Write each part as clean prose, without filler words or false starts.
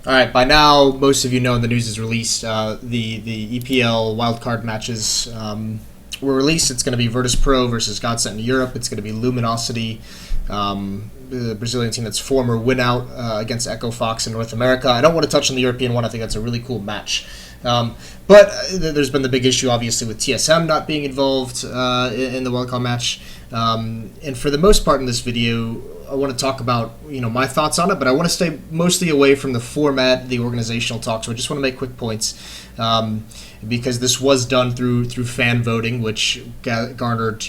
All right, by now, most of you know, and the news is released, the EPL wildcard matches were released. It's going to be Virtus Pro versus Godsent in Europe. It's going to be Luminosity, the Brazilian team that's former win-out against Echo Fox in North America. I don't want to touch on the European one. I think that's a really cool match. But there's been the big issue, obviously, with TSM not being involved in the wildcard match. And for the most part in this video, I want to talk about my thoughts on it, but I want to stay mostly away from the format, the organizational talk. So I just want to make quick points because this was done through fan voting, which garnered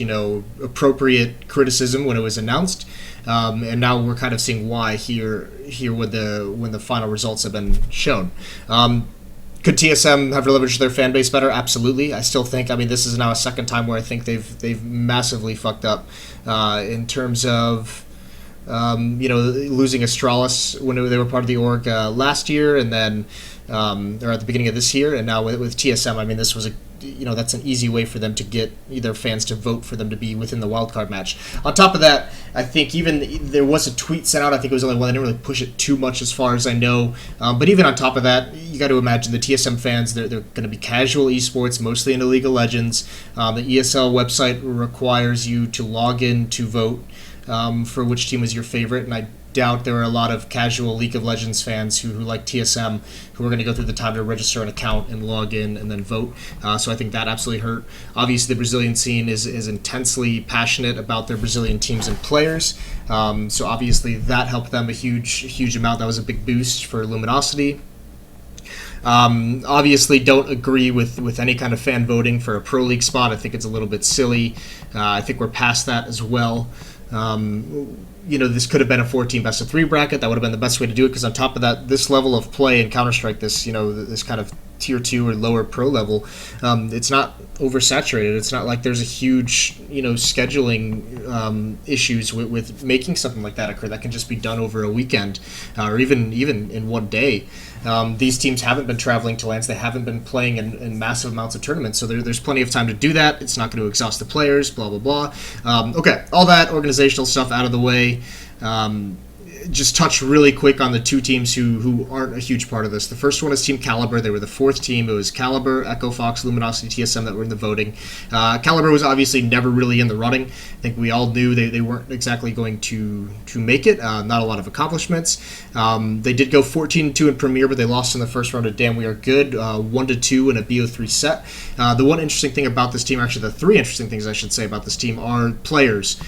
appropriate criticism when it was announced, and now we're kind of seeing why here when the final results have been shown. Could TSM have leveraged their fan base better? Absolutely. I still think. This is now a second time where I think they've massively fucked up in terms of. Losing Astralis when they were part of the org last year, and then or at the beginning of this year, and now with TSM, this was that's an easy way for them to get their fans to vote for them to be within the wildcard match. On top of that, I think even there was a tweet sent out. I think it was only one. They didn't really push it too much, as far as I know. But even on top of that, you got to imagine the TSM fans. They're going to be casual esports, mostly into League of Legends. The ESL website requires you to log in to vote for which team was your favorite, and I doubt there are a lot of casual League of Legends fans who like TSM who are going to go through the time to register an account and log in and then vote. So I think that absolutely hurt. Obviously, the Brazilian scene is intensely passionate about their Brazilian teams and players. So obviously that helped them a huge amount. That was a big boost for Luminosity. Obviously don't agree with any kind of fan voting for a Pro League spot. I think it's a little bit silly. I think we're past that as well. This could have been a 14 best of 3 bracket. That would have been the best way to do it, because on top of that, this level of play in Counter-Strike, this kind of tier 2 or lower pro level, it's not oversaturated. It's not like there's a huge scheduling issues with making something like that occur. That can just be done over a weekend or even in one day. These teams haven't been traveling to lands. They haven't been playing in massive amounts of tournaments, so there's plenty of time to do that. It's not going to exhaust the players, blah, blah, blah. Okay, all that organizational stuff out of the way. Just touch really quick on the two teams who aren't a huge part of this. The first one is Team Caliber. They were the fourth team. It was Caliber, Echo Fox, Luminosity, TSM that were in the voting. Caliber was obviously never really in the running. I think we all knew they weren't exactly going to make it. Not a lot of accomplishments. They did go 14-2 in Premier, but they lost in the first round to Damn We Are Good, 1-2 in a BO3 set. The one interesting thing about this team, actually the three interesting things I should say about this team, are players.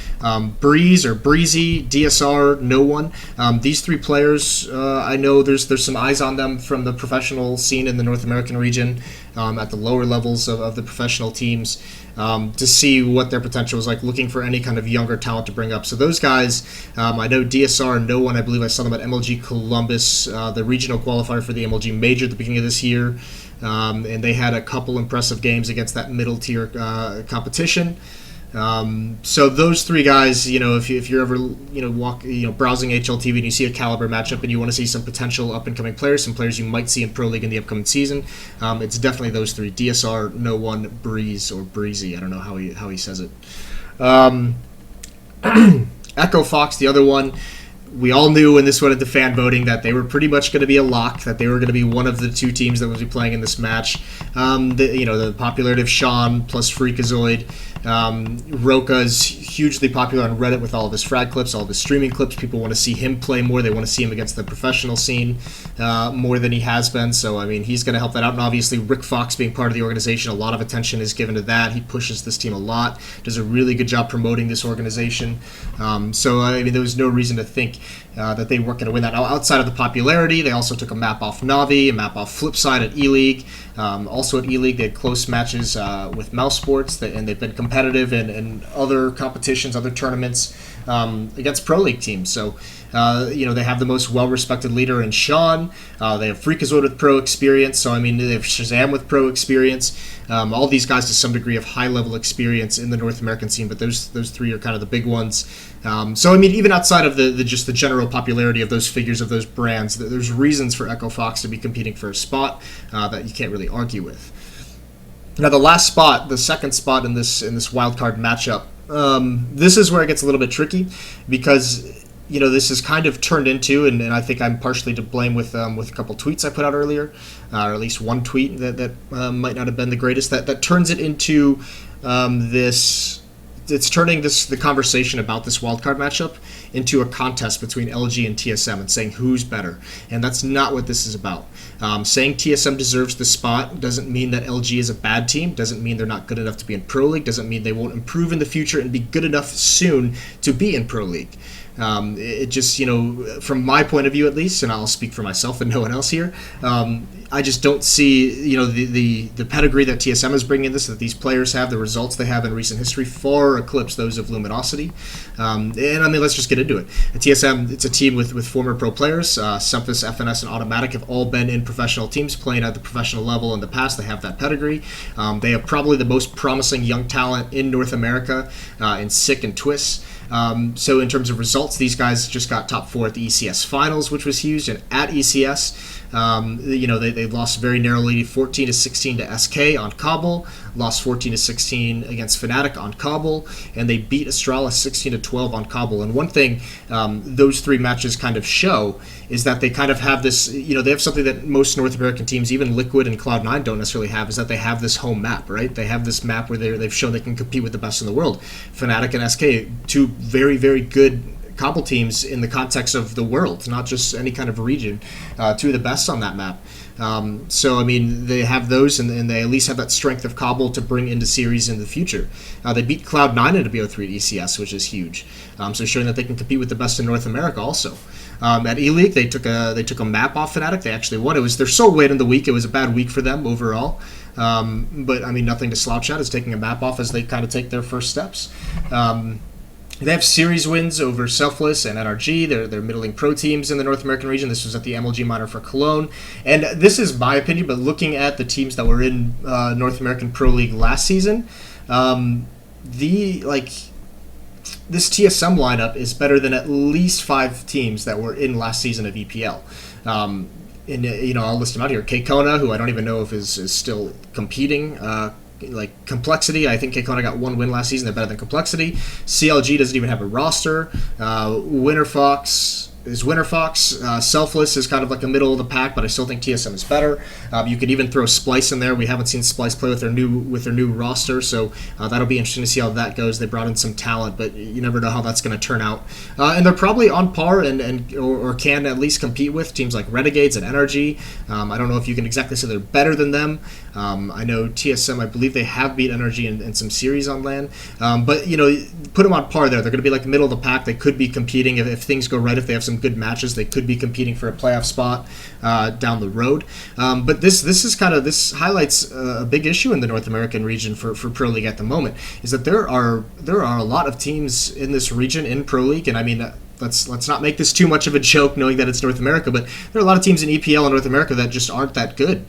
Breeze or Breezy, DSR, No One. These three players, I know there's some eyes on them from the professional scene in the North American region, at the lower levels of the professional teams, to see what their potential is like, looking for any kind of younger talent to bring up. So those guys, I know DSR and No One, I believe I saw them at MLG Columbus, the regional qualifier for the MLG Major at the beginning of this year, and they had a couple impressive games against that middle tier competition. So those three guys, if you're ever browsing HLTV and you see a Caliber matchup and you want to see some potential up and coming players, some players you might see in Pro League in the upcoming season, it's definitely those three: DSR, No One, Breeze, or Breezy. I don't know how he says it. Echo Fox, the other one. We all knew when this went into fan voting that they were pretty much going to be a lock, that they were going to be one of the two teams that would be playing in this match. The popularity of Sean plus Freakazoid. Roka is hugely popular on Reddit with all of his frag clips, all of his streaming clips. People want to see him play more. They want to see him against the professional scene more than he has been. So, he's going to help that out. And obviously, Rick Fox being part of the organization, a lot of attention is given to that. He pushes this team a lot, does a really good job promoting this organization. There was no reason to think that they weren't going to win that. Now, outside of the popularity, they also took a map off Navi, a map off Flipside at E-League. Also at E-League, they had close matches with Mouse Sports, and they've been competitive in other competitions, other tournaments against Pro League teams. So, they have the most well-respected leader in Sean. They have Freakazoid with pro experience. So, they have Shazam with pro experience. All these guys to some degree have high-level experience in the North American scene, but those three are kind of the big ones. Even outside of the general popularity of those figures, of those brands, there's reasons for Echo Fox to be competing for a spot that you can't really argue with. Now, the last spot, the second spot in this wildcard matchup, this is where it gets a little bit tricky, because this is kind of turned into, and I think I'm partially to blame with a couple tweets I put out earlier, or at least one tweet that might not have been the greatest, that turns it into this. It's turning the conversation about this wildcard matchup into a contest between LG and TSM and saying who's better. And that's not what this is about. Saying TSM deserves the spot doesn't mean that LG is a bad team, doesn't mean they're not good enough to be in Pro League, doesn't mean they won't improve in the future and be good enough soon to be in Pro League. It just, from my point of view at least, and I'll speak for myself and no one else here, I just don't see, the pedigree that TSM is bringing this, that these players have, the results they have in recent history far eclipse those of Luminosity. And let's just get into it. At TSM, it's a team with former pro players. Sempus, FNS, and Automatic have all been in professional teams playing at the professional level in the past. They have that pedigree. They have probably the most promising young talent in North America in Sick and Twist. So in terms of results, these guys just got top 4 at the ECS finals, which was huge. And at ECS, they lost very narrowly 14-16 to SK on Kabul, lost 14-16 against Fnatic on Kabul, and they beat Astralis 16-12 on Kabul. And one thing those 3 matches kind of show is that they kind of have this, they have something that most North American teams, even Liquid and Cloud9, don't necessarily have, is that they have this home map, right? They have this map where they've shown they can compete with the best in the world. Fnatic and SK, 2 very, very good Kabul teams in the context of the world, not just any kind of region, 2 of the best on that map. So they have those, and they at least have that strength of Kabul to bring into series in the future. They beat Cloud9 in a BO3 at ECS, which is huge. So showing that they can compete with the best in North America also. At E-League, they took a map off Fnatic. They actually won. It was their sole win in the week. It was a bad week for them overall. But nothing to slouch at is taking a map off as they kind of take their first steps. They have series wins over Selfless and NRG. They're middling pro teams in the North American region. This was at the MLG minor for Cologne. And this is my opinion, but looking at the teams that were in North American Pro League last season, this TSM lineup is better than at least 5 teams that were in last season of EPL. I'll list them out here. K-Kona, who I don't even know if is still competing. Complexity, I think K-Kona got 1 win last season. They're better than Complexity. CLG doesn't even have a roster. Winter Fox is Winter Fox. Selfless is kind of like a middle of the pack, but I still think TSM is better. You could even throw Splice in there. We haven't seen Splice play with their new roster, so that'll be interesting to see how that goes. They brought in some talent, but you never know how that's going to turn out. And they're probably on par or can at least compete with teams like Renegades and NRG. I don't know if you can exactly say they're better than them. I know TSM, I believe they have beat NRG in some series on LAN. But put them on par there. They're going to be like middle of the pack. They could be competing if things go right. If they have some good matches, they could be competing for a playoff spot down the road. But this highlights a big issue in the North American region for Pro League at the moment, is that there are a lot of teams in this region in Pro League, and let's not make this too much of a joke knowing that it's North America, but there are a lot of teams in EPL in North America that just aren't that good.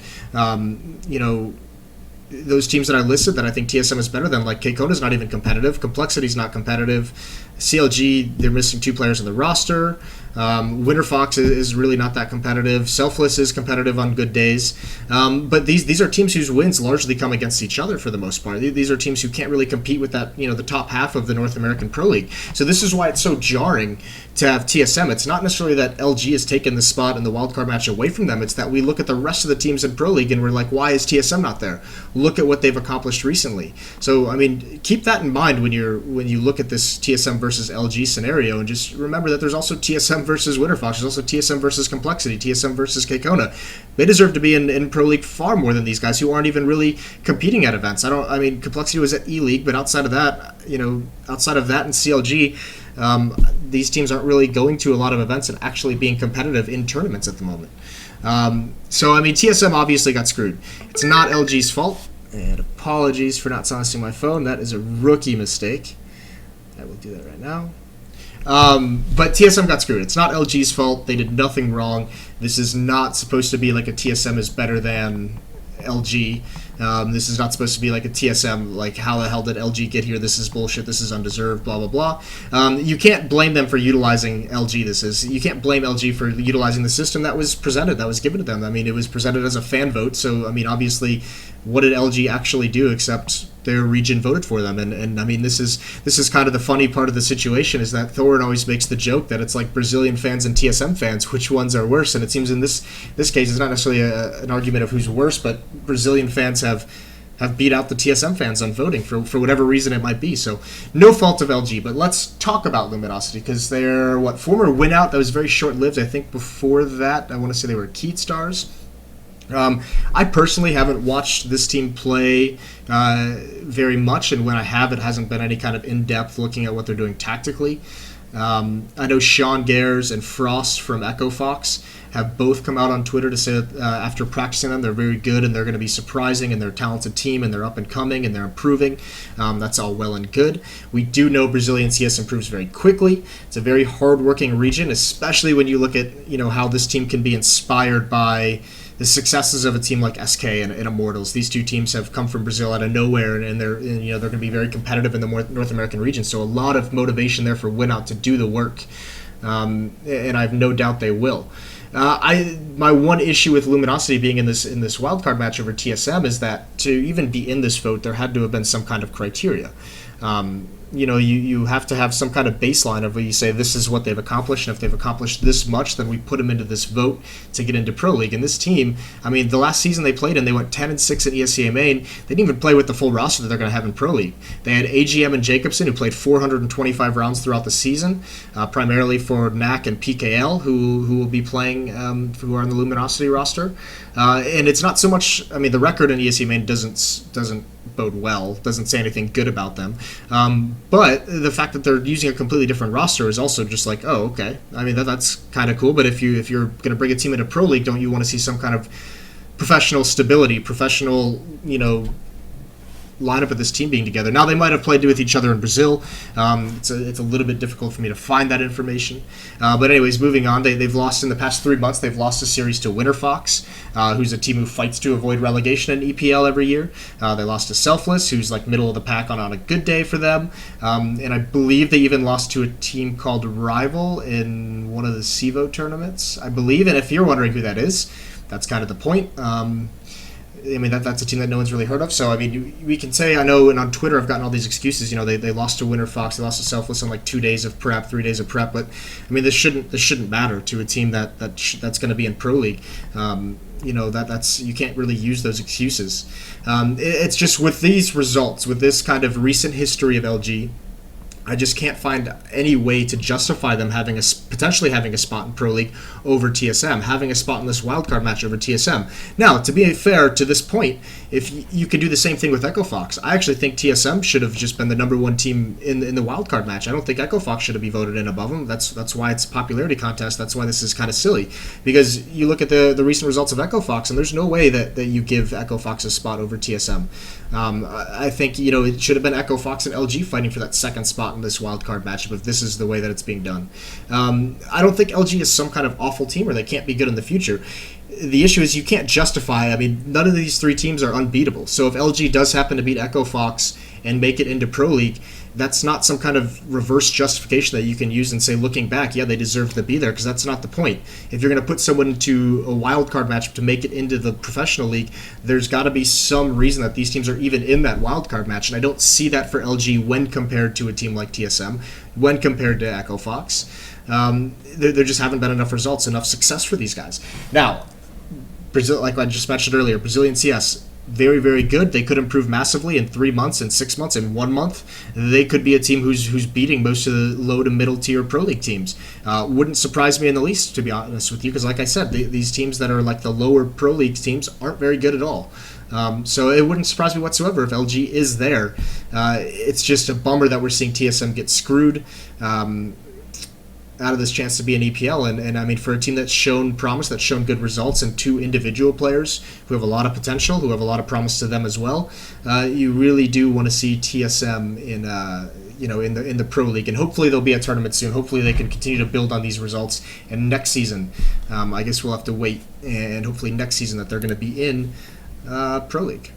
Those teams that I listed that I think TSM is better than, like K-Kona is not even competitive, Complexity's not competitive, CLG, they're missing 2 players on the roster, Winter Fox is really not that competitive, Selfless is competitive on good days, but these are teams whose wins largely come against each other for the most part. These are teams who can't really compete with that, the top half of the North American Pro League. So this is why it's so jarring to have TSM. It's not necessarily that LG has taken the spot in the wildcard match away from them, it's that we look at the rest of the teams in Pro League and we're like, why is TSM not there? Look at what they've accomplished recently. So keep that in mind when you look at this TSM versus LG scenario, and just remember that there's also TSM versus Winter Fox, there's also TSM versus Complexity, TSM versus K-Kona. They deserve to be in Pro League far more than these guys who aren't even really competing at events. Complexity was at E-League, but outside of that and CLG, these teams aren't really going to a lot of events and actually being competitive in tournaments at the moment. TSM obviously got screwed. It's not LG's fault, and apologies for not silencing my phone. That is a rookie mistake. I will do that right now. But TSM got screwed. It's not LG's fault. They did nothing wrong. This is not supposed to be like a TSM is better than LG. This is not supposed to be like a TSM, like how the hell did LG get here? This is bullshit. This is undeserved, blah, blah, blah. You can't blame them for utilizing LG. You can't blame LG for utilizing the system that was presented, that was given to them. I mean, it was presented as a fan vote. So, I mean, obviously, what did LG actually do except their region voted for them? And I mean, this is kind of the funny part of the situation, is that Thorin always makes the joke that it's like Brazilian fans and TSM fans, which ones are worse? And it seems in this case, it's not necessarily an argument of who's worse, but Brazilian fans have beat out the TSM fans on voting for whatever reason it might be. So no fault of LG, but let's talk about Luminosity, because they're former win out that was very short-lived. I think before that, I want to say they were Keat Stars. I personally haven't watched this team play very much, and when I have, it hasn't been any kind of in-depth looking at what they're doing tactically. I know Sean Gares and Frost from Echo Fox have both come out on Twitter to say that after practicing them, they're very good and they're going to be surprising, and they're a talented team and they're up and coming and they're improving. That's all well and good. We do know Brazilian CS improves very quickly. It's a very hard-working region, especially when you look at how this team can be inspired by the successes of a team like SK and Immortals. These two teams have come from Brazil out of nowhere, and they're going to be very competitive in the North American region. So a lot of motivation there for Winout to do the work, and I have no doubt they will. My one issue with Luminosity being in this wildcard match over TSM is that to even be in this vote, there had to have been some kind of criteria. You have to have some kind of baseline of where you say this is what they've accomplished, and if they've accomplished this much, then we put them into this vote to get into Pro League. And this team, I mean, the last season they played in, they went 10-6 in ESCA main. They didn't even play with the full roster that they're going to have in Pro League. They had AGM and Jacobson, who played 425 rounds throughout the season, primarily for NAC and PKL, who will be playing, who are on the Luminosity roster. And it's not so much, I mean, the record in ESCA main doesn't bode well, doesn't say anything good about them. But the fact that they're using a completely different roster is also just like, oh, okay. I mean, that's kind of cool. But if you're going to bring a team into Pro League, don't you want to see some kind of professional stability, professional, lineup of this team being together? Now, they might have played with each other in Brazil. It's a little bit difficult for me to find that information. But anyways, moving on, they've lost in the past 3 months. They've lost a series to Winter Fox, who's a team who fights to avoid relegation in EPL every year. They lost to Selfless, who's like middle of the pack on a good day for them. And I believe they even lost to a team called Rival in one of the CEVO tournaments, I believe. And if you're wondering who that is, that's kind of the point. I mean, that's a team that no one's really heard of. So, I mean, we can say, I know, and on Twitter I've gotten all these excuses. They lost to Winter Fox, they lost to Selfless on like 2 days of prep, 3 days of prep. But, I mean, this shouldn't matter to a team that's going to be in Pro League. That's you can't really use those excuses. It's just with these results, with this kind of recent history of LG, I just can't find any way to justify them potentially having a spot in Pro League over TSM, having a spot in this wildcard match over TSM. Now, to be fair to this point, if you could do the same thing with Echo Fox, I actually think TSM should have just been the number one team in the wildcard match. I don't think Echo Fox should have been voted in above them. That's why it's a popularity contest. That's why this is kind of silly, because you look at the recent results of Echo Fox, and there's no way that you give Echo Fox a spot over TSM. I think it should have been Echo Fox and LG fighting for that second spot in this wildcard matchup if this is the way that it's being done. I don't think LG is some kind of awful team or they can't be good in the future. The issue is you can't justify, I mean, none of these three teams are unbeatable. So if LG does happen to beat Echo Fox and make it into Pro League, that's not some kind of reverse justification that you can use and say, looking back, yeah, they deserve to be there, because that's not the point. If you're going to put someone into a wildcard matchup to make it into the professional league, there's got to be some reason that these teams are even in that wildcard match, and I don't see that for LG when compared to a team like TSM, when compared to Echo Fox. There just haven't been enough results, enough success for these guys. Now, Brazil, like I just mentioned earlier, Brazilian CS, very, very good. They could improve massively in 3 months, in 6 months, in 1 month. They could be a team who's beating most of the low to middle tier Pro League teams. Wouldn't surprise me in the least, to be honest with you, because like I said, these teams that are like the lower Pro League teams aren't very good at all. So it wouldn't surprise me whatsoever if LG is there. It's just a bummer that we're seeing TSM get screwed out of this chance to be an EPL, and I mean, for a team that's shown promise, that's shown good results, and two individual players who have a lot of potential, who have a lot of promise to them as well, you really do want to see TSM in the Pro League, and hopefully there'll be a tournament soon. Hopefully they can continue to build on these results, and next season, I guess we'll have to wait, and hopefully next season that they're going to be in Pro League.